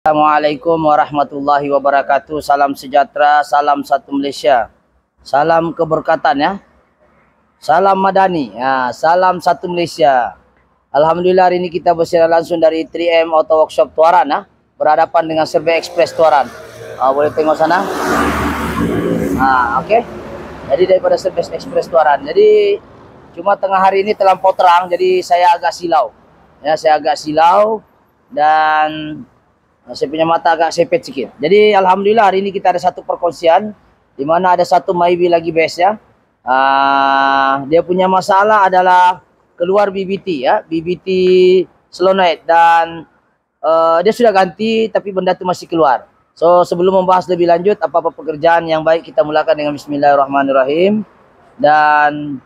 Assalamualaikum warahmatullahi wabarakatuh. Salam sejahtera, salam satu Malaysia. Salam keberkatan ya. Salam madani. Ya, salam satu Malaysia. Alhamdulillah hari ini kita bersiaran langsung dari 3M Auto Workshop Tuaran ya. Berhadapan dengan Survey Express Tuaran. Boleh tengok sana. Okey. Jadi daripada Survey Express Tuaran. Jadi cuma tengah hari ini terlampau terang, jadi saya agak silau. Ya, saya agak silau dan saya punya mata agak sepet sikit. Jadi alhamdulillah hari ini kita ada satu perkongsian di mana ada satu Myvi lagi best ya. Dia punya masalah adalah keluar BBT ya, BBT solenoid dan dia sudah ganti tapi benda itu masih keluar. So sebelum membahas lebih lanjut apa-apa pekerjaan yang baik, kita mulakan dengan bismillahirrahmanirrahim dan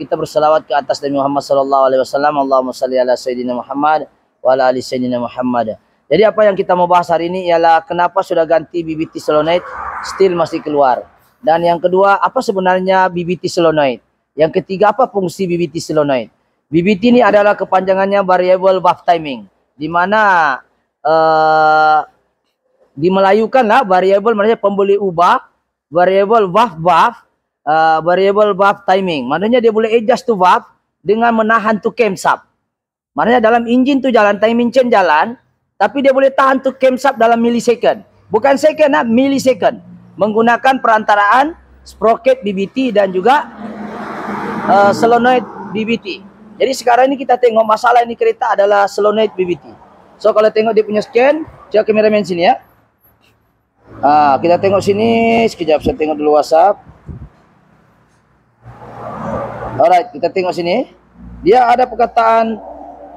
kita berselawat ke atas Nabi Muhammad sallallahu alaihi wasallam. Allahumma shalli ala sayyidina Muhammad wa ala ali sayyidina Muhammad. Jadi apa yang kita mau bahas hari ini ialah kenapa sudah ganti BBT solenoid still masih keluar. Dan yang kedua, apa sebenarnya BBT solenoid? Yang ketiga, apa fungsi BBT solenoid? BBT ini adalah kepanjangannya variable valve timing, di mana di Melayu kan lah variable maknanya pembeli ubah, variable valve variable valve timing. Maknanya dia boleh adjust to valve dengan menahan to camshaft. Maknanya dalam enjin tu jalan, timing chain jalan, tapi dia boleh tahan tu camshaft dalam millisecond. Bukan second, millisecond. Menggunakan perantaraan sprocket BBT dan juga solenoid BBT. Jadi sekarang ini kita tengok masalah ini kereta adalah solenoid BBT. So kalau tengok dia punya scan, coba kameraman sini ya. Kita tengok sini, sekejap saya tengok dulu WhatsApp. Alright, kita tengok sini. Dia ada perkataan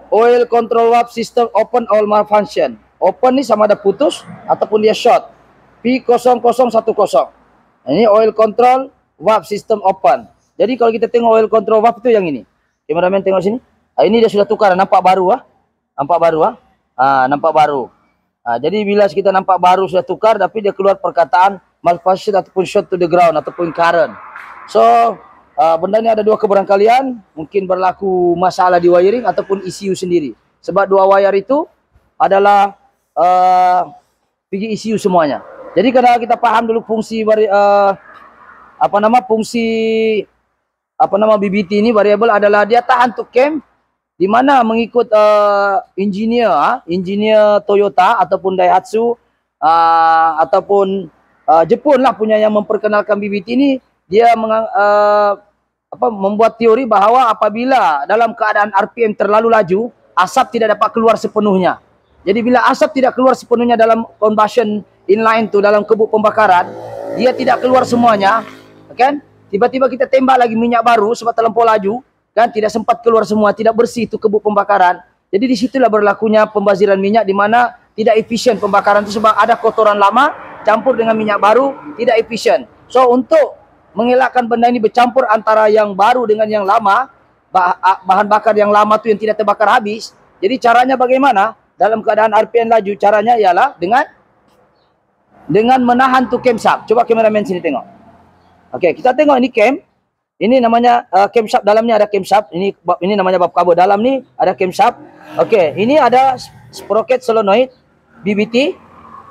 oil control valve system open all malfunction. Open ni sama ada putus ataupun dia short. P0010. Ini oil control valve system open. Jadi kalau kita tengok oil control valve itu yang ini. Kameraman tengok sini. Ini dia sudah tukar, nampak baru Nampak baru nampak baru. Jadi bila kita nampak baru sudah tukar tapi dia keluar perkataan malfunction ataupun short to the ground ataupun current. So benda ni ada dua kebarangkalian, mungkin berlaku masalah di wiring ataupun ECU sendiri. Sebab dua wire itu adalah pergi ECU semuanya. Jadi kalau kita paham dulu fungsi BBT ini, variable adalah dia tahan to cam, di mana mengikut engineer Toyota ataupun Daihatsu ataupun Jepun lah punya yang memperkenalkan BBT ini, dia membuat teori bahawa apabila dalam keadaan RPM terlalu laju, asap tidak dapat keluar sepenuhnya. Jadi bila asap tidak keluar sepenuhnya dalam combustion inline tu, dalam kebuk pembakaran, dia tidak keluar semuanya, kan? Tiba-tiba kita tembak lagi minyak baru sebab terlampau laju, kan? Tidak sempat keluar semua, tidak bersih tu kebuk pembakaran. Jadi disitulah berlakunya pembaziran minyak, di mana tidak efisien pembakaran itu sebab ada kotoran lama campur dengan minyak baru, tidak efisien. So untuk mengelakkan benda ini bercampur antara yang baru dengan yang lama, bahan bakar yang lama tu yang tidak terbakar habis. Jadi caranya bagaimana? Dalam keadaan RPM laju, caranya ialah dengan menahan tu camshaft. Coba kameraman sini tengok. Okey, kita tengok ini cam. Ini namanya camshaft, dalamnya ada camshaft. Ini namanya bab kabel. Dalam ni ada camshaft. Okey, ini ada sprocket solenoid BBT.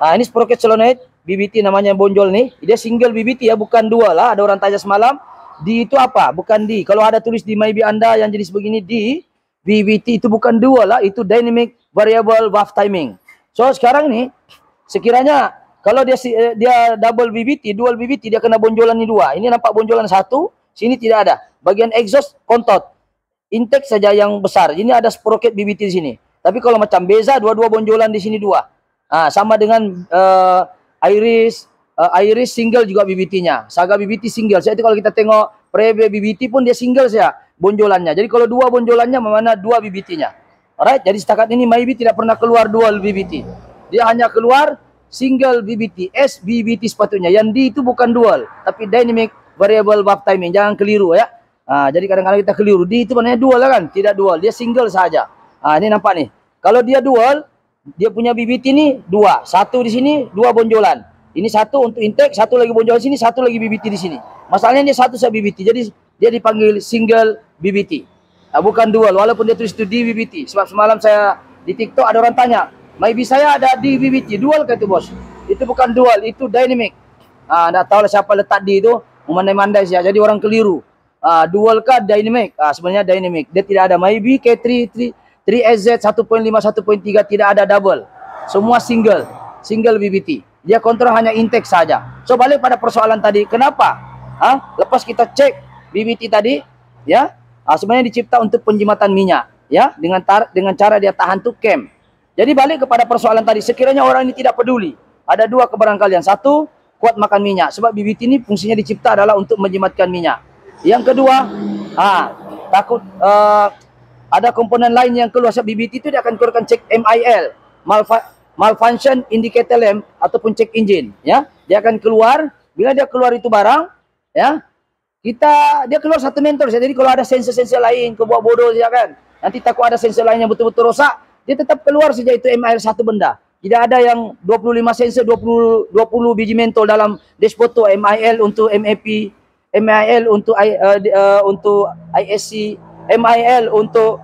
Ini sprocket solenoid BBT namanya bonjol ni. Dia single BBT ya, bukan dual lah. Ada orang tanya semalam, D itu apa? Bukan D. Kalau ada tulis di Myvi anda yang jenis begini D, BBT itu bukan dual lah, itu dynamic variable valve timing. So sekarang ni sekiranya kalau dia double BBT, dual BBT, dia kena bonjolan ni dua. Ini nampak bonjolan satu, sini tidak ada. Bagian exhaust kontot, intake saja yang besar. Ini ada sprocket BBT di sini. Tapi kalau macam beza, dua-dua bonjolan di sini dua. Sama dengan Iris single juga BBT-nya. Saga BBT single. Jadi kalau kita tengok Preve BBT pun dia single saja bonjolannya. Jadi kalau dua bonjolannya, mana dua BBT-nya. Alright, jadi setakat ini Myvi tidak pernah keluar dual BBT. Dia hanya keluar single BBT, SBBT sepatutnya. Yang D itu bukan dual, tapi dynamic variable valve timing. Jangan keliru ya. Jadi kadang-kadang kita keliru. D itu maknanya dual lah kan? Tidak dual, dia single saja. Ini nampak nih. Kalau dia dual, dia punya BBT ni dua. Satu di sini, dua bonjolan. Ini satu untuk intake, satu lagi bonjolan sini, satu lagi BBT di sini. Masalahnya dia satu saja BBT. Jadi dia dipanggil single BBT. Bukan dual, walaupun dia tulis itu di BBT. Sebab semalam saya di TikTok ada orang tanya, Maybe saya ada di BBT. Dual ke itu, bos? Itu bukan dual, itu dynamic. Nggak tahu lah siapa letak di itu, memandai-mandai saja. Jadi orang keliru. Dual kah dynamic? Sebenarnya dynamic. Dia tidak ada. Maybe K3 3SZ 1.5 1.3 tidak ada double. Semua single BBT. Dia kontrol hanya intake saja. So balik pada persoalan tadi, kenapa? Lepas kita cek BBT tadi, ya, sebenarnya dicipta untuk penjimatan minyak, ya, dengan cara dia tahan tuh cam. Jadi balik kepada persoalan tadi, sekiranya orang ini tidak peduli, ada dua kebarangkalian. Satu, kuat makan minyak, sebab BBT ini fungsinya dicipta adalah untuk menjimatkan minyak. Yang kedua, takut ada komponen lain yang keluar. Sebab BBT itu dia akan keluarkan cek MIL, malfunction indicator lamp, ataupun cek engine, ya. Dia akan keluar, bila dia keluar itu barang, ya, dia keluar satu mentor. Jadi kalau ada sensor-sensor lain, kau buat bodoh saja kan, nanti takut ada sensor lain yang betul-betul rosak, dia tetap keluar saja itu MIL satu benda. Tidak ada yang 25 sensor, 20 biji mentol dalam dashboard tu. MIL untuk MAP, MIL untuk ISC, MIL untuk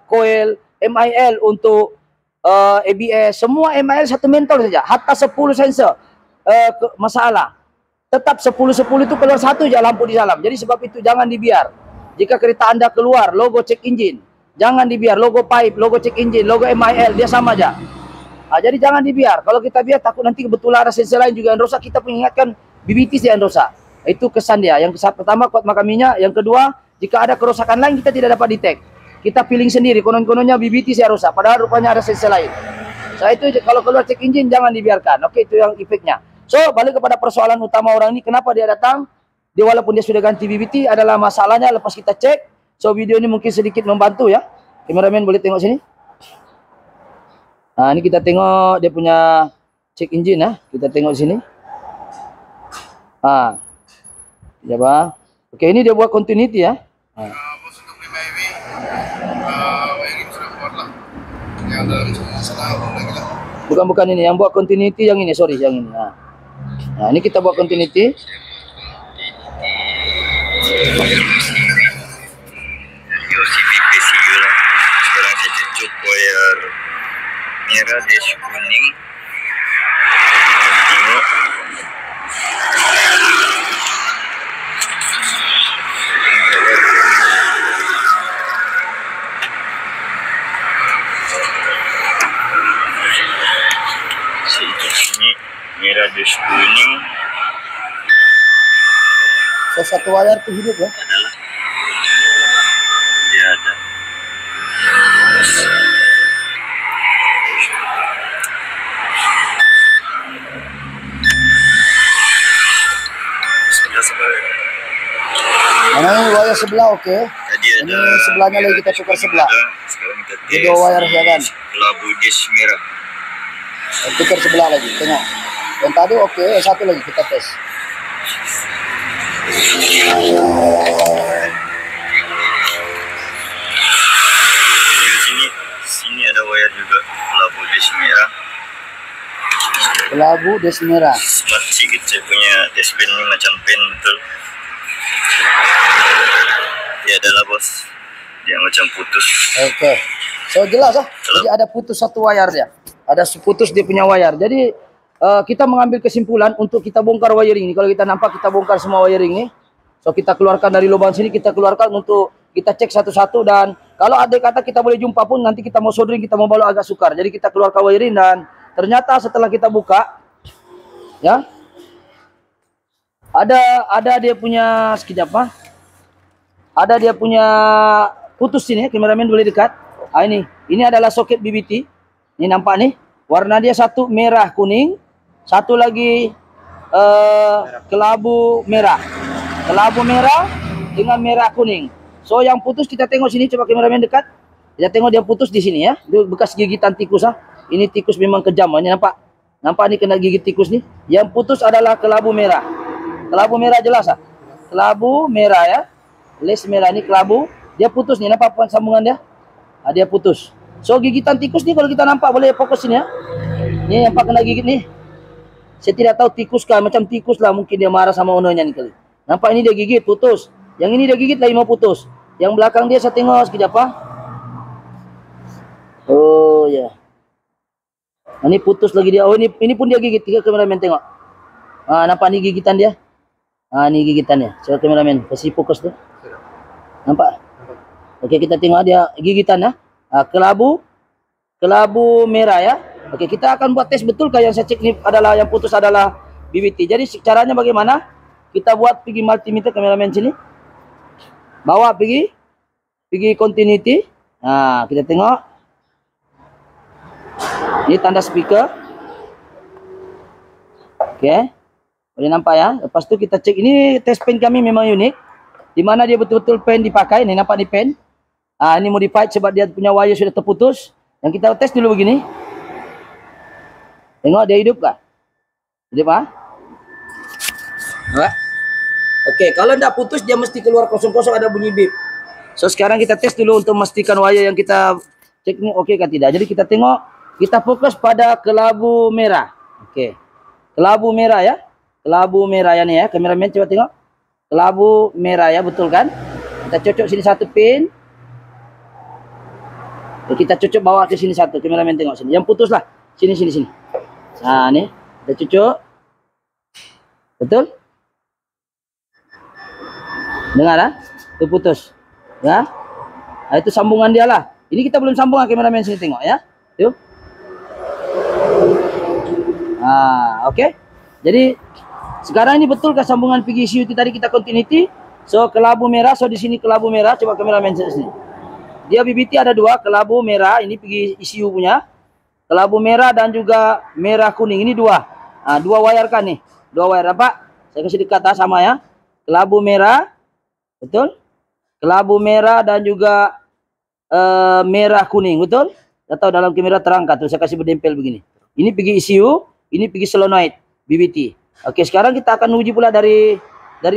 coil, MIL untuk ABS, semua MIL satu mentol saja. Hatta 10 sensor masalah, tetap 10 itu keluar satu saja lampu di dalam. Jadi sebab itu jangan dibiar. Jika kereta Anda keluar logo cek engine, jangan dibiar. Logo pipe, logo cek engine, logo MIL, dia sama aja. Jadi jangan dibiar. Kalau kita biar, takut nanti kebetulan ada sensor lain juga yang rosak, kita mengingatkan BBT yang rosak. Itu kesan dia. Yang pertama, kuat makan minyak. Yang kedua, jika ada kerusakan lain kita tidak dapat detect. Kita feeling sendiri, konon-kononnya BBT saya rusak, padahal rupanya ada sensor lain. Itu kalau keluar cek engine jangan dibiarkan. Oke, itu yang efeknya. So, balik kepada persoalan utama orang ini, kenapa dia datang? Dia walaupun dia sudah ganti BBT, adalah masalahnya lepas kita cek. So, video ini mungkin sedikit membantu ya. Kameramen boleh tengok sini. Ini kita tengok dia punya cek engine ya. Kita tengok sini. Coba. Oke, ini dia buat continuity ya. Bukan ini, yang buat continuity yang ini, sorry, yang ini. Ini kita buat continuity. Sekarang saya cucuk wire merah, dash kuning. Tengok. Ini merah, dash kuning. Satu wire itu hidup ya? Adalah dia ada. Mana ini wire sebelah, oke. Tadi ada ini sebelahnya lagi kita tukar sebelah. Sekarang kita tes. Ini dua wire ya kan. Labu dash merah. Tukar sebelah lagi, tengok. Yang tadi oke, satu lagi kita tes. Sini ada wire juga labu dash merah. Labu dash merah. Smart sikit saya punya dash pen ini macam pen betul. Dia adalah bos, dia macam putus. Oke, so jelas ah. Jadi ada putus satu wire dia. Ada putus dia punya wire. Jadi kita mengambil kesimpulan untuk kita bongkar wiring ini. Kalau kita nampak kita bongkar semua wiring ini. So kita keluarkan dari lubang sini, kita keluarkan untuk kita cek satu-satu. Dan kalau ada kata kita boleh jumpa pun, nanti kita mau soldering, kita mau balok agak sukar. Jadi kita keluarkan wiring dan ternyata setelah kita buka, ya, ada dia punya sekejap apa? Ada dia punya putus sini. Kameramen boleh dekat. Ini adalah soket BBT. Ini nampak nih, warna dia satu merah kuning, satu lagi kelabu merah dengan merah kuning. So yang putus kita tengok sini, coba kameramen dekat. Kita tengok dia putus di sini ya, dia bekas gigitan tikus ah. Ini tikus memang kejam, ini nampak nih kena gigit tikus nih. Yang putus adalah kelabu merah. Kelabu merah jelas ah. Kelabu merah ya, les merah ini kelabu. Dia putus nih, nampak sambungan dia? Dia putus. So gigitan tikus nih kalau kita nampak, boleh fokus sini ya. Ini nampak kena gigit nih. Saya tidak tahu tikus kah, macam tikus lah, mungkin dia marah sama ownernya nih kali. Nampak ini dia gigit, putus. Yang ini dia gigit lagi mau putus. Yang belakang dia saya tengok sekejap apa. Oh ya. Ini putus lagi dia. Oh, ini pun dia gigit. Tiga kameramen tengok. Nampak ni gigitan dia? Ni gigitannya. Coba kameramen kasih fokus tu. Nampak? Okey, kita tengok dia gigitan ya. Kelabu merah ya. Okey, kita akan buat tes betul kah yang saya cek ni adalah yang putus adalah BBT. Jadi caranya bagaimana? Kita buat pergi multimeter kameramen sini. Bawa pergi continuity. Kita tengok. Ini tanda speaker. Okey. Boleh nampak ya. Lepas tu kita cek. Ini test pen kami memang unik. Di mana dia betul-betul pen dipakai. Ini nampak ni pen. Ini modified sebab dia punya wire sudah terputus. Yang kita tes dulu begini. Tengok dia hidup kah? Hidup ah? Okey, kalau tidak putus dia mesti keluar kosong-kosong ada bunyi bip. So sekarang kita tes dulu untuk memastikan wire yang kita cek ni okey kah tidak. Jadi kita tengok, kita fokus pada kelabu merah. Okey. Kelabu merah ya. Kelabu merah ya ni ya. Kameramen coba tengok. Kelabu merah ya, betul kan? Kita cocok sini satu pin. Kita cocok bawa ke sini satu. Kameramen tengok sini. Yang putus lah. Sini. Ni. Kita cocok. Betul? Dengar lah. Itu putus. Ya. Itu sambungan dia lah. Ini kita belum sambung lah. Kameramen sini tengok ya. Yuk. Okey. Jadi sekarang ini betulkah sambungan PGCU tadi kita continuity? So kelabu merah. So di sini kelabu merah. Coba kameramen sini. Dia BBT ada dua. Kelabu merah. Ini PGCU punya. Kelabu merah dan juga merah kuning. Ini dua. Dua wire kan nih. Dua wire apa? Saya kasih dekat sama ya. Kelabu merah. Betul? Kelabu merah dan juga merah kuning. Betul? Atau dalam kamera terangkat. Terus saya kasih berdempel begini. Ini PGCU. Ini PG solenoid. BBT. Okey, sekarang kita akan uji pula dari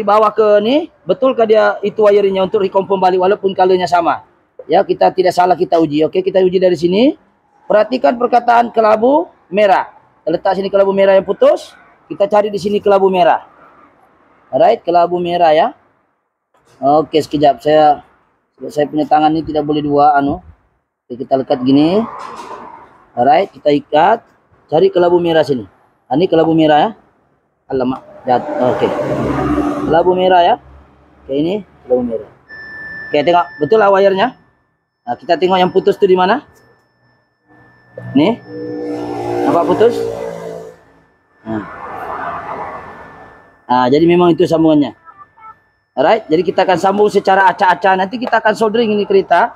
bawah ke ni. Betulkah dia itu wiringnya untuk reconfirm balik walaupun colornya sama. Ya, kita tidak salah kita uji. Okey, kita uji dari sini. Perhatikan perkataan kelabu merah. Kita letak sini kelabu merah yang putus. Kita cari di sini kelabu merah. Alright, kelabu merah ya. Okey, sekejap. Saya punya tangan ni tidak boleh dua Okey, kita lekat gini. Alright, kita ikat. Cari kelabu merah sini. Ini kelabu merah ya. Alamak. Okey. Kelabu merah ya. Okey, ini kelabu merah. Okey, tengok. Betul lah wirenya. Kita tengok yang putus tu di mana? Nih. Nampak putus? Jadi memang itu sambungannya. Alright, jadi kita akan sambung secara acak-acak. Nanti kita akan soldering ini kereta.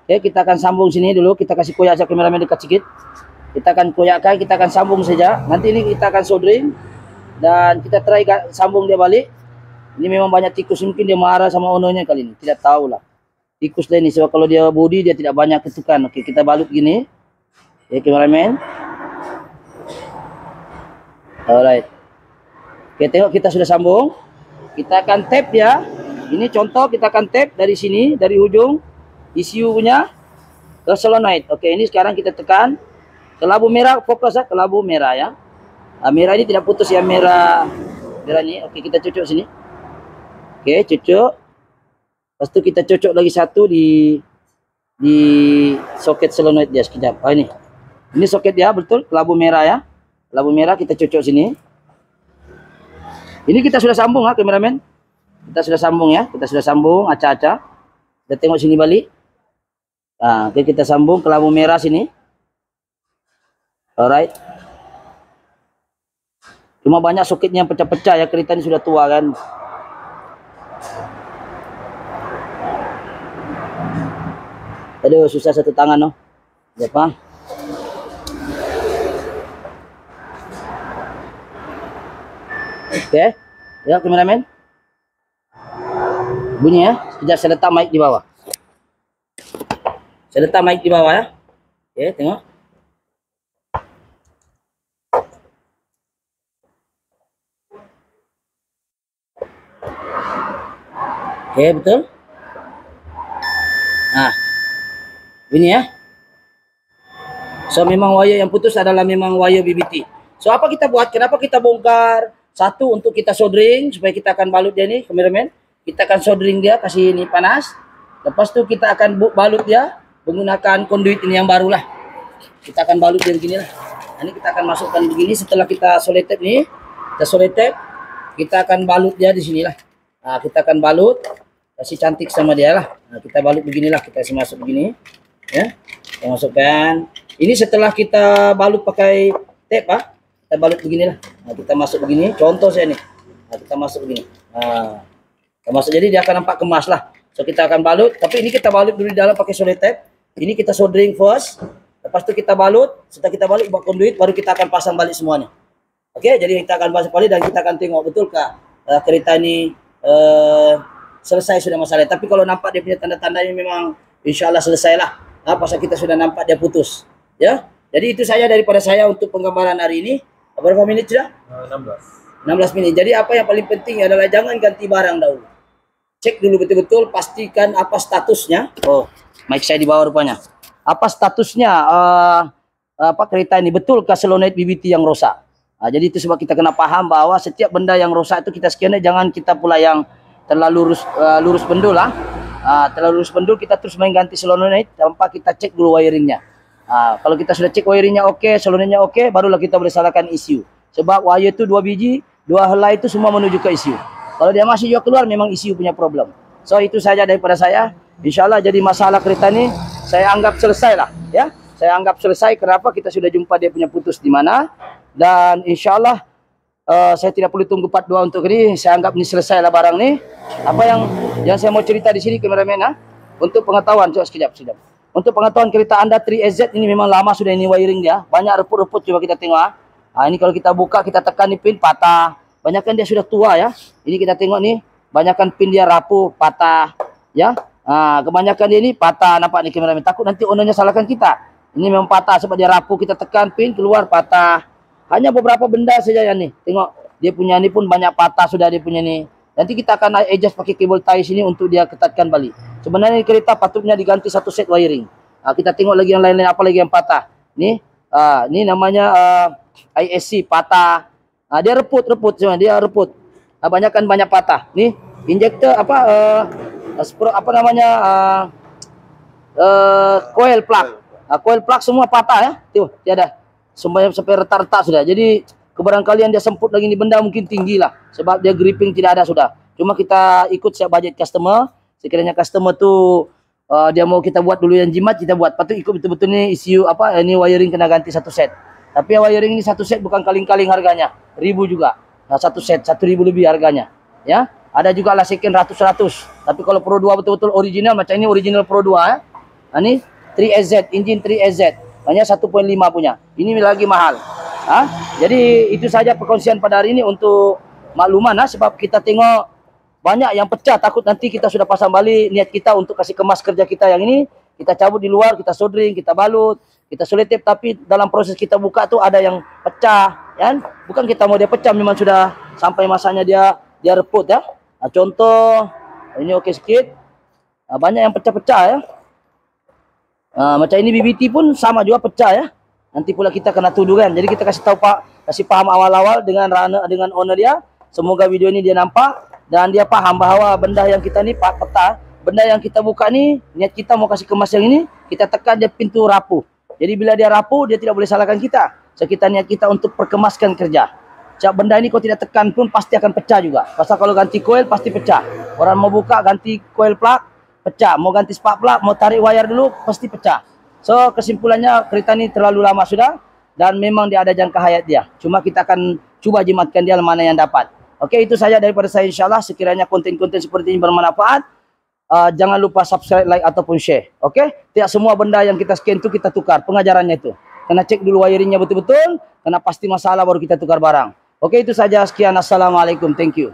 Oke, kita akan sambung sini dulu. Kita kasih koyak saja, kameramen dekat sedikit. Kita akan koyakkan, kita akan sambung saja. Nanti ini kita akan soldering. Dan kita try sambung dia balik. Ini memang banyak tikus. Mungkin dia marah sama ownernya kali ini. Tidak tahulah. Tikus lah ini. Sebab kalau dia body, dia tidak banyak ketukan. Oke, kita balut gini. Ya, kameramen. Alright. Oke, tengok kita sudah sambung. Kita akan tap ya. Ini contoh kita akan tap dari sini, dari ujung ECU punya ke solenoid. Oke, ini sekarang kita tekan kelabu merah, fokus ya, kelabu merah ya. Merah ini tidak putus ya, merah ini. Oke, kita cocok sini. Oke, cocok. Lepas itu kita cocok lagi satu di soket solenoid dia sekejap. Ini soket dia betul, kelabu merah ya. Kelabu merah kita cocok sini. Ini kita sudah sambung kameramen. Kita sudah sambung ya. Kita sudah sambung acak-acak. Kita tengok sini balik. Oke, kita sambung kelabu merah sini. Alright. Cuma banyak soketnya yang pecah-pecah ya. Kereta ini sudah tua kan. Aduh, susah satu tangan Siapa? Oke, ya kameramen. Bunyi ya. Sekejap saya letak mic di bawah. Saya letak mic di bawah ya. Oke, tengok. Oke, betul. Bunyi ya. So memang wire yang putus adalah memang wire BBT. So apa kita buat? Kenapa kita bongkar? Satu, untuk kita soldering supaya kita akan balut dia ni, kameramen. Kita akan soldering dia, kasih ini panas. Lepas tu kita akan balut dia menggunakan conduit ini yang baru lah. Kita akan balut dia begini lah. Ini kita akan masukkan begini. Setelah kita solid tape nih, kita solid tape, kita akan balut dia di sinilah. Nah, kita akan balut, kasih cantik sama dia lah. Nah, kita balut beginilah, kita kasih masuk begini, ya. Kita masukkan. Ini setelah kita balut pakai tape, kita balut beginilah. Nah, kita masuk begini. Contoh saya nih. Nah, kita masuk begini. Nah, kita masuk, jadi dia akan nampak kemas lah. So kita akan balut, tapi ini kita balut dulu di dalam pakai solid tape. Ini kita soldering first. Lepas itu kita balut, setelah kita balut buat conduit, baru kita akan pasang balik semuanya. Oke, jadi kita akan pasang balik dan kita akan tengok betulkah kereta ini selesai sudah masalah. Tapi kalau nampak dia punya tanda-tandanya memang insya Allah selesai lah. Pasal kita sudah nampak dia putus. Ya, jadi itu saja daripada saya untuk penggambaran hari ini. Berapa menit sudah? 16 menit. Jadi apa yang paling penting adalah jangan ganti barang dahulu. Cek dulu betul-betul, pastikan apa statusnya. Oh, mic saya di bawah rupanya. Apa statusnya kereta ini, betulkah solenoid BBT yang rosak. Nah, jadi itu sebab kita kena paham bahwa setiap benda yang rosak itu kita scan, jangan kita pula yang terlalu lurus bendul lah. Terlalu lurus bendul kita terus main ganti solenoid tanpa kita cek dulu wiringnya. Kalau kita sudah cek wiringnya oke, solenoidnya oke, barulah kita boleh salahkan ECU. Sebab wire itu 2 biji, 2 helai itu semua menuju ke ECU. Kalau dia masih juga keluar memang ECU punya problem. So itu saja daripada saya. Insyaallah jadi masalah kereta ini saya anggap selesai lah, ya. Saya anggap selesai. Kenapa? Kita sudah jumpa dia punya putus di mana, dan insyaallah saya tidak perlu tunggu part 2 untuk ini. Saya anggap ini selesai lah barang ini. Apa yang saya mau cerita di sini, kameramen, untuk pengetahuan, coba sekejap. Untuk pengetahuan kereta Anda 3SZ ini memang lama sudah ini wiring dia, banyak reput-reput. Coba kita tengok. Ini kalau kita buka, kita tekan ni pin patah. Banyakkan dia sudah tua ya. Ini kita tengok nih, banyakkan pin dia rapuh, patah, ya. Kebanyakan dia ini patah, nampak nih kameramen. Takut nanti ownernya salahkan kita. Ini memang patah sebab dia rapuh, kita tekan pin keluar patah. Hanya beberapa benda saja yang nih. Tengok dia punya ini pun banyak patah sudah dia punya nih. Nanti kita akan adjust pakai kabel tie sini untuk dia ketatkan balik. Sebenarnya kereta patutnya diganti satu set wiring. Kita tengok lagi yang lain-lain apa lagi yang patah. Nih, ini namanya ISC patah. Dia reput semua, dia reput. Banyak patah. Nih, injektor coil plug. Coil plug semua patah ya. Tuh, tiada. Sampai retak-retak sudah. Jadi kebarangkalian dia semput lagi ni benda mungkin tinggi lah. Sebab dia gripping tidak ada sudah. Cuma kita ikut siap budget customer. Sekiranya customer tu dia mau kita buat dulu yang jimat, kita buat. Patut ikut betul-betul ni issue ini wiring kena ganti satu set. Tapi wiring ini satu set bukan kaling-kaling harganya. 1000 juga. Satu set 1000 lebih harganya. Ya. Ada juga lah second ratus. Tapi kalau Pro 2 betul-betul original macam ini, original Pro 2 ya. Ini 3SZ, engine 3SZ. Hanya 1.5 punya. Ini lagi mahal. Jadi itu saja perkongsian pada hari ini untuk makluman sebab kita tengok banyak yang pecah, takut nanti kita sudah pasang balik, niat kita untuk kasih kemas kerja kita yang ini, kita cabut di luar, kita soldering, kita balut, kita solid tape, tapi dalam proses kita buka tuh ada yang pecah, kan? Bukan kita mau dia pecah, memang sudah sampai masanya dia reput ya. Contoh ini oke sikit. Banyak yang pecah-pecah ya. Macam ini BBT pun sama juga pecah ya. Nanti pula kita kena tuduh kan. Jadi kita kasih tahu kasih paham awal-awal dengan owner dia. Semoga video ini dia nampak dan dia paham bahwa benda yang kita ni peta, benda yang kita buka ni, niat kita mau kasih kemas yang ini, kita tekan dia pintu rapuh. Jadi bila dia rapuh, dia tidak boleh salahkan kita. So kita niat kita untuk perkemaskan kerja. Sebab benda ini kalau tidak tekan pun pasti akan pecah juga. Pasal kalau ganti coil pasti pecah. Orang mau buka ganti coil plug, pecah. Mau ganti spark plug, mau tarik wire dulu, pasti pecah. So kesimpulannya kereta ini terlalu lama sudah dan memang dia ada jangka hayat dia. Cuma kita akan cuba jimatkan dia mana yang dapat. Oke, itu saja daripada saya insyaAllah. Sekiranya konten-konten seperti ini bermanfaat, jangan lupa subscribe, like ataupun share. Oke, tidak semua benda yang kita scan itu kita tukar. Pengajarannya itu. Kena cek dulu wiringnya betul-betul. Kena pasti masalah baru kita tukar barang. Oke, itu saja. Sekian. Assalamualaikum. Thank you.